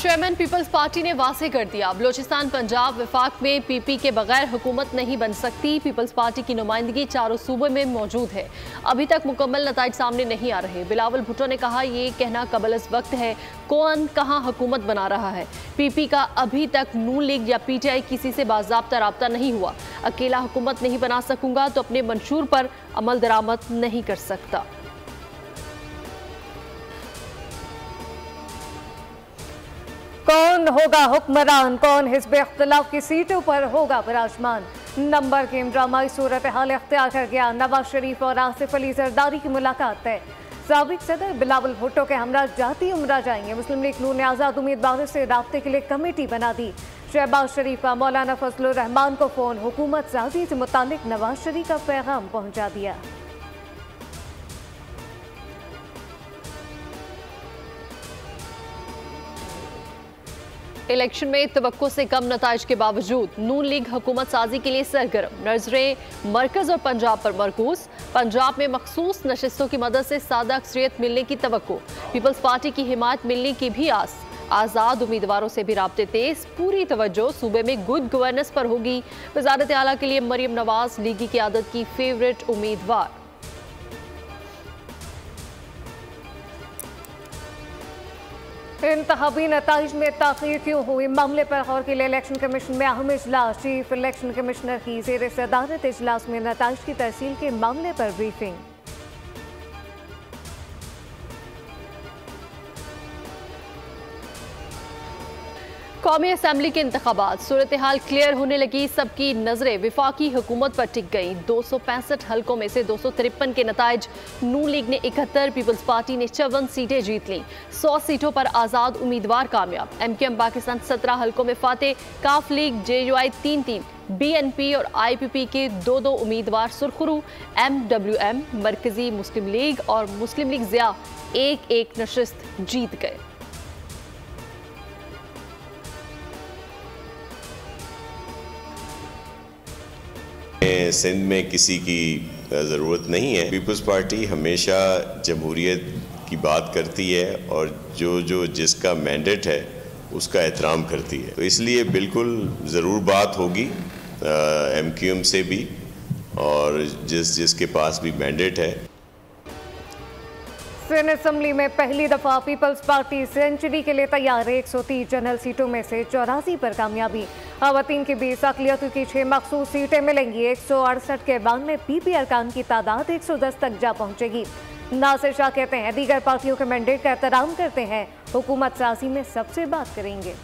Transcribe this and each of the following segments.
Chairman peoples party ने वाजे कर दिया, बलोचिस्तान पंजाब वफाक में पीपी के बगैर हुकूमत नहीं बन सकती। पीपल्स पार्टी की नुमाइंदगी चारों सूबे में मौजूद है, अभी तक मुकम्मल नताइज सामने नहीं आ रहे। बिलावल भुट्टो ने कहा, ये कहना कबल अज़ वक्त है कौन कहाँ हुकूमत बना रहा है। पीपी का अभी तक नून लीग या पीटीआई किसी से बाज़ाब्ता राब्ता नहीं हुआ। अकेला हुकूमत नहीं बना सकूंगा तो अपने मंशूर पर अमल दरामद नहीं कर सकता। कौन होगा हुक्मरान, कौन हिज़्ब इख्तिलाफ की सीटों पर होगा विराजमान। नंबर गेम ड्रामाई सूरत हाल इख्तियार कर गया। नवाज शरीफ और आसिफ अली जरदारी की मुलाकात है। साबिक सदर बिलावल भुट्टो के हमरा जाती उमरा जाएंगे। मुस्लिम लीग नून ने आज़ाद उम्मीदवारों से राब्ते के लिए कमेटी बना दी। शहबाज शरीफ का मौलाना फजलुर रहमान को फ़ोन, हुकूमत साजी से मुतालिक नवाज शरीफ का पैगाम पहुँचा दिया। इलेक्शन में तवक्को से कम नताइज के बावजूद नून लीग हुकूमत साजी के लिए सरगर्म। नजरें मरकज और पंजाब पर मरकूज। पंजाब में मखसूस नशिस्तों की मदद से सादा अक्सरियत मिलने की तवक्को। पीपल्स पार्टी की हिमायत मिलने की भी आस। आज़ाद उम्मीदवारों से भी राब्ते तेज। पूरी तवज्जो सूबे में गुड गवर्नेंस पर होगी। वज़ारत आला के लिए मरियम नवाज लीगी क़यादत की फेवरेट उम्मीदवार। इंतखाबी नताइज में ताख़ीर क्यों हुई, मामले पर गौर के लिए इलेक्शन कमीशन में अहम इजलास। चीफ इलेक्शन कमिश्नर की ज़ेर सदारत इजलास में नताइज की तरसील के मामले पर ब्रीफिंग। कौमी असम्बली के इंतखाबात, सूरत हाल क्लियर होने लगी। सबकी नजरें विफाकी हुकूमत पर टिक गई। 265 हल्कों में से 253 के नताइज। नून लीग ने 71, पीपल्स पार्टी ने 54 सीटें जीत लीं। 100 सीटों पर आज़ाद उम्मीदवार कामयाब। MQM पाकिस्तान 17 हल्कों में फाते। काफ लीग JUI 3-3, BNP और IPP के 2-2 उम्मीदवार सुरखरू। MWM, मरकजी मुस्लिम लीग और मुस्लिम लीग ज़िया 1-1 नशिस्त जीत गए। सिंध में किसी की ज़रूरत नहीं है। पीपल्स पार्टी हमेशा जमहूरियत की बात करती है और जो जिसका मैंडेट है उसका एहतराम करती है, तो इसलिए बिल्कुल ज़रूर बात होगी MQM से भी और जिसके पास भी मैंडेट है। सिंध असम्बली में पहली दफा पीपल्स पार्टी सेंचुरी के लिए तैयार। 130 जनरल सीटों में से 84 पर कामयाबी। खवातीन की 20 अक़लियतों की 6 मखसूस सीटें मिलेंगी। 168 के बाद में PP अरकान की तादाद 110 तक जा पहुंचेगी। नासिर शाह कहते हैं, दीगर पार्टियों के मैंडेट का एहतराम करते हैं, हुकूमत साजी में सबसे बात करेंगे।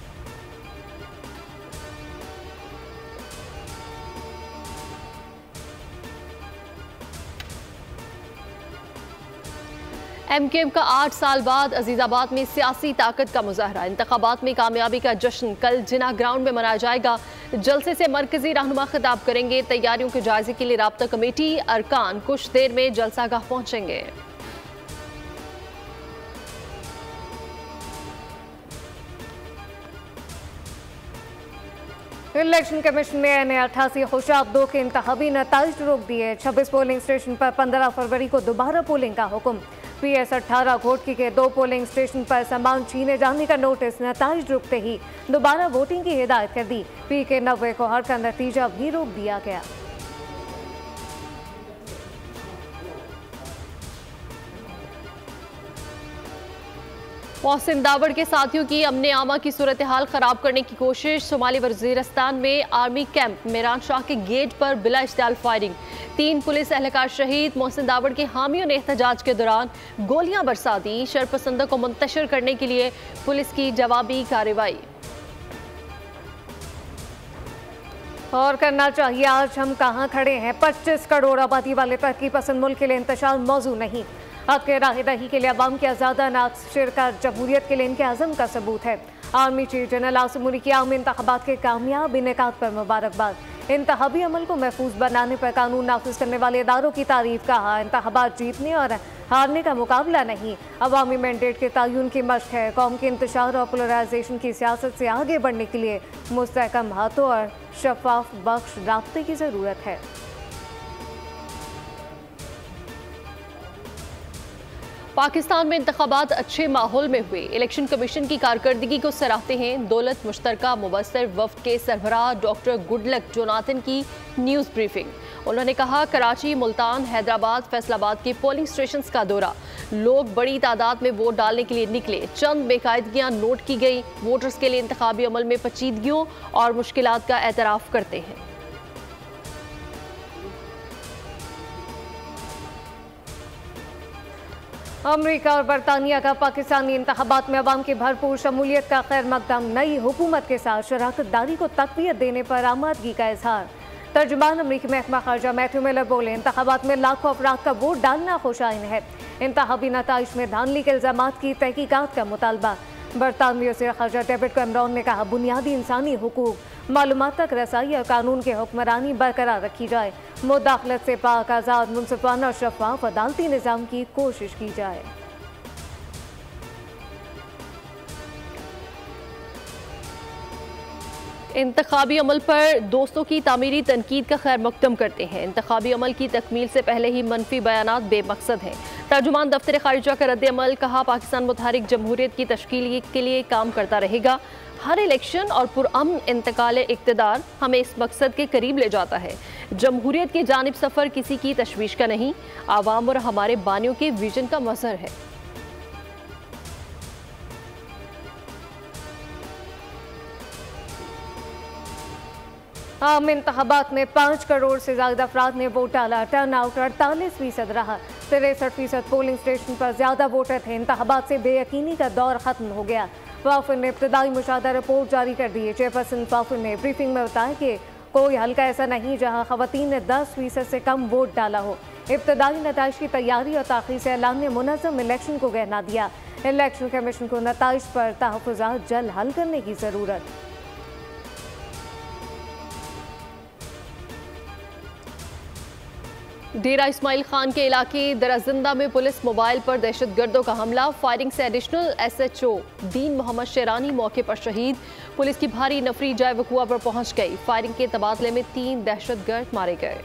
MQM का 8 साल बाद अजीज़ाबाद में सियासी ताकत का मुजाहरा। इंतखाबात में कामयाबी का जश्न कल जिना ग्राउंड में मनाया जाएगा। जलसे से मरकजी रहनुमा खिताब करेंगे। तैयारियों के जायजे के लिए राब्ता कमेटी अरकान कुछ देर में जलसागाह पहुंचेंगे। इलेक्शन कमीशन ने NA-88 खुशाब 2 के इंतखाबी नताइज रोक दिए। 26 पोलिंग स्टेशन पर 15 फरवरी को दोबारा पोलिंग का हुक्म। PS-18 घोटकी के 2 पोलिंग स्टेशन पर सामान छीने जाने का नोटिस। नताइज रुकते ही दोबारा वोटिंग की हिदायत कर दी। PK-90 को हर का नतीजा भी रोक दिया गया। मोहसिन दावड़ के साथियों की अमने आमा की सूरत हाल खराब करने की कोशिश। सोमाली वज़ीरिस्तान में आर्मी कैंप मेरान शाह के गेट पर बिला इश्तियाल फायरिंग। 3 पुलिस एहलकार शहीद। मोहसिन दावड़ के हामियों ने एहतजाज के दौरान गोलियां बरसा दी। शरपसंदों को मुंतशिर करने के लिए पुलिस की जवाबी कार्रवाई। और करना चाहिए आज हम कहाँ खड़े हैं। 25 करोड़ आबादी वाले तरक्की पसंद मुल्क के लिए इंतशार मौजू नहीं। हक के राह दही के लिए अवाम की आज़ादा नाक शिरकत जमहूरियत के लिए इनके अज़म का सबूत है। Army chief general Asim Munir की आम इंतखाबात के कामयाब इनेकाद पर मुबारकबाद। इंतखाबी अमल को महफूज बनाने पर कानून नाफिज करने वाले इदारों की तारीफ कहा। इंतखाबात जीतने और हारने का मुकाबला नहीं, अवामी मैंडेट के तयन की मशक है। कौम के इंतशार और पोलराइजेशन की सियासत से आगे बढ़ने के लिए मुस्तहकम हाथों और शफाफ बख्श राब्ते की ज़रूरत है। पाकिस्तान में इंतखाबात अच्छे माहौल में हुए। इलेक्शन कमीशन की कारकर्दगी को सराहते हैं दौलत मुश्तरका मुबस्सिर वफ्द के सरबराह डॉक्टर गुडलक जोनाथन की न्यूज़ ब्रीफिंग। उन्होंने कहा, कराची, मुल्तान, हैदराबाद, फैसलाबाद के पोलिंग स्टेशंस का दौरा। लोग बड़ी तादाद में वोट डालने के लिए निकले। चंद बेकायदगियां नोट की गई। वोटर्स के लिए इंतखाबी अमल में पेचीदगियों और मुश्किलात का एतराफ़ करते हैं। अमेरिका और बरतानिया का पाकिस्तानी इंतखाबात में अवाम की भरपूर शमूलियत का खैर मकदम। नई हुकूमत के साथ शराकतदारी को तक़वियत देने पर आमादगी का इजहार। तर्जुमान अमरीकी महकमा खारजा मैथ्यू मिलर बोले, इंतखाबात में लाखों अफराद का वोट डालना खुशाइन है। इंतखाबी नताइज में धांधली के इल्जामात की तहकीकात का मुतालबा। बरतानवी वज़ीर ख़ारजा डेविड कैमरॉन ने कहा, बुनियादी इंसानी हुकूक, मालूमात तक रसाई और कानून के हुक्मरानी बरकरार रखी जाए। मुदाखलत से पाक, आज़ाद, मुनसिफाना और शफाफ अदालती निज़ाम की कोशिश की जाए। इंतखाबी अमल पर दोस्तों की तामीरी तनकीद का खैर मकदम करते हैं। इंतखाबी अमल की तकमील से पहले ही मनफी बयानात बेमकसद हैं। तर्जुमान दफ्तर खारिजा का रद्द अमल, कहा, पाकिस्तान मुतहरिक जमहूरियत की तश्कील के लिए काम करता रहेगा। हर इलेक्शन और पुरअमन इंतकाल इक़्तिदार हमें इस मकसद के करीब ले जाता है। जमहूरियत की जानिब सफ़र किसी की तशवीश का नहीं, आवाम और हमारे बानियों के विजन का मज़हर है। आम इंतखाबात में 5 करोड़ से ज्यादा अफराद ने वोट डाला। टर्न आउट 48% रहा। 63% पोलिंग स्टेशन पर ज्यादा वोटर थे। इंतखाबात से बेयकीनी का दौर खत्म हो गया। वाफिन ने इब्तदाई मुशाहदा रिपोर्ट जारी कर दी। चेयरपर्सन वाफिन ने ब्रीफिंग में बताया कि कोई हल्का ऐसा नहीं जहां खवातीन ने 10% से कम वोट डाला हो। इब्तदाई नताइज की तैयारी और ताख़ीर से ऐलान ने मुनज़्ज़म इलेक्शन को गहना दिया। इलेक्शन कमीशन को नताइज पर तहफ़्फ़ुज़ात जल्द हल करने की ज़रूरत। डेरा इस्माइल खान के इलाके दराजिंदा में पुलिस मोबाइल पर दहशतगर्दों का हमला। फायरिंग से एडिशनल SHO दीन मोहम्मद शेरानी मौके पर शहीद। पुलिस की भारी नफरी जाए वकुआ पर पहुंच गई। फायरिंग के तबादले में 3 दहशतगर्द मारे गए।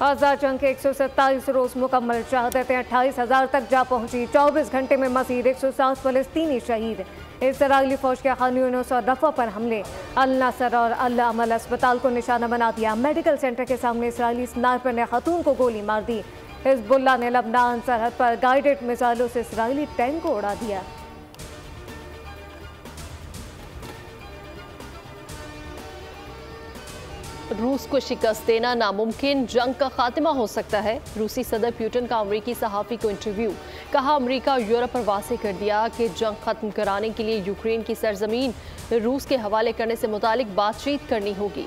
आज़ाद जंग के 127 रोज मुकम्मल। शहादतें 28,000 तक जा पहुंची। 24 घंटे में मज़ीद 107 फ़लस्तीनी शहीद। इजरायली फौज के खान यूनिस और रफ़ा पर हमले। अल नसर और अल अमल अस्पताल को निशाना बना दिया। मेडिकल सेंटर के सामने इजरायली स्नाइपर ने खातून को गोली मार दी। हिज़्बुल्लाह ने लबनान सरहद पर गाइडेड मिसाइलों से इजरायली टैंक को उड़ा दिया। रूस को शिकस्त देना नामुमकिन, जंग का खात्मा हो सकता है। रूसी सदर पुतिन का अमरीकी सहाफ़ी को इंटरव्यू, कहा, अमरीका और यूरोप पर वाज़ेह कर दिया कि जंग खत्म कराने के लिए यूक्रेन की सरजमीन रूस के हवाले करने से मुतालिक बातचीत करनी होगी।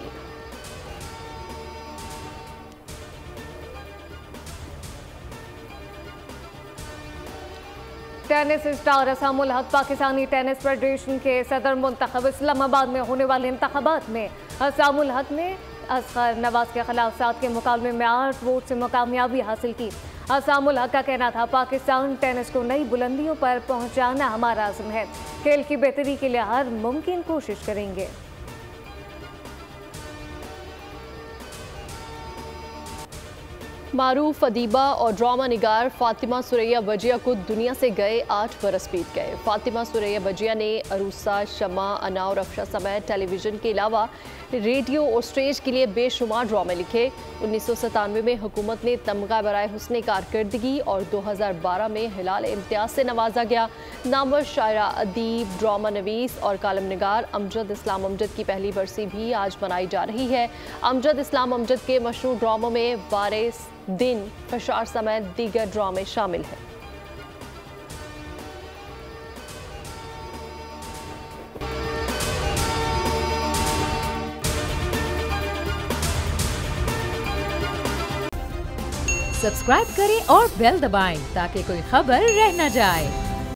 टेनिस स्टार असामुल हक पाकिस्तानी टेनिस फेडरेशन के सदर मुंतखब। इस्लामाबाद में होने वाले इंतखाबात में असामुल हक ने असगर नवाज के खिलाफ 7 के मुकाबले में 8 वोट से कामयाबी हासिल की। असामुल हक का कहना था, पाकिस्तान टेनिस को नई बुलंदियों पर पहुंचाना हमारा आज़म है। खेल की बेहतरी के लिए हर मुमकिन कोशिश करेंगे। मारूफ अदीबा और ड्रामा निगार फातिमा सुरैया बजिया को दुनिया से गए 8 बरस बीत गए। फातिमा सुरैया बजिया ने अरूसा, शमा, अना और अफशा समेत टेलीविज़न के अलावा रेडियो और स्टेज के लिए बेशुमार ड्रामे लिखे। 1997 में हुकूमत ने तमगा बराए हुस्न कारकर्दगी और 2012 में हिलाल इम्तियाज से नवाजा गया। नामवर शायरा, अदीब, ड्रामा नवीस और कालम निगार अमजद इस्लाम अमजद की पहली बरसी भी आज मनाई जा रही है। अमजद इस्लाम अमजद के मशहूर ड्रामों में वारिस, दिन, फशार समेत दीगर ड्रामे शामिल हैं। सब्सक्राइब करें और बेल दबाएं ताकि कोई खबर रह न जाए।